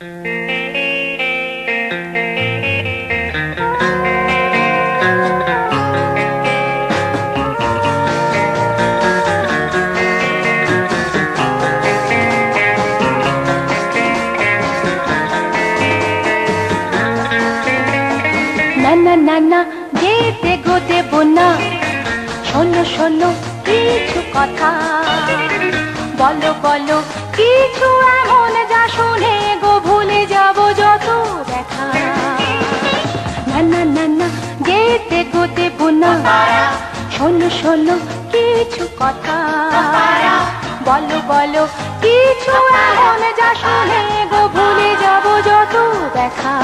না না না না, যেতে গো দেব না, শোনো শোনো কিছু কথা, বলো বলো কিছু এমন যা শুনে গো ভুলে যাব যত ব্যথা। না না না না, যেতে গো দেব না, শোনো শোনো কিছু কথা, বলো বলো কিছু এমন যা শুনে গো ভুলে যাব যত ব্যথা।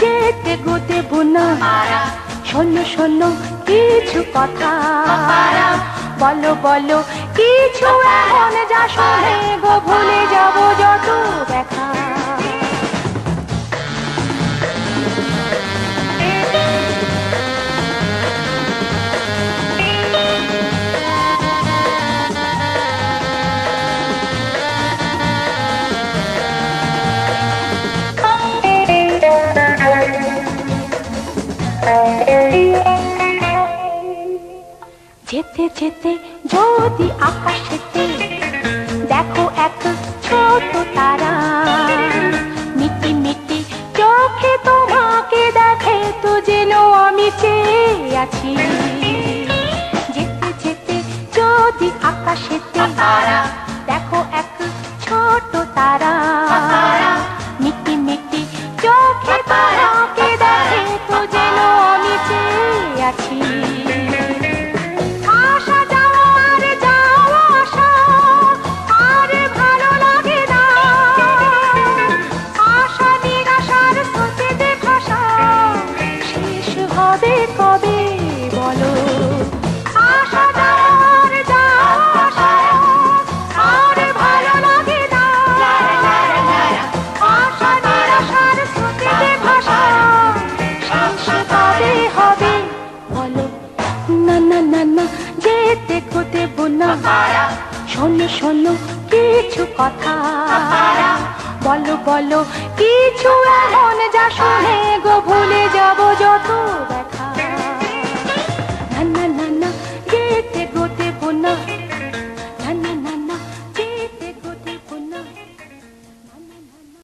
যেতে গো দেব না, শোনো শোনো কিছু কথা, বলো বলো কিছু এমন যা শুনে গো ভুলে যাব যত ব্যথা। যেতে যেতে যদি আকাশেতে দেখো এক ছোট তারা, মিটি মিটি চোখে তোমাকে দেখে তো যেন আমি চেয়ে আছি। যেতে যেতে যদি আকাশেতে দেখো এক ছোট তারা, মিটি মিটি চোখে তোমাকে দেখে তো যেন আমি চেয়ে আছি। যেতে গো দেব না, শোনো শোনো কিছু কথা, বলো বলো কিছু এমন যা শুনে গো ভুলে যাব যত ব্যথা। না না না না, যেতে গো দেব না।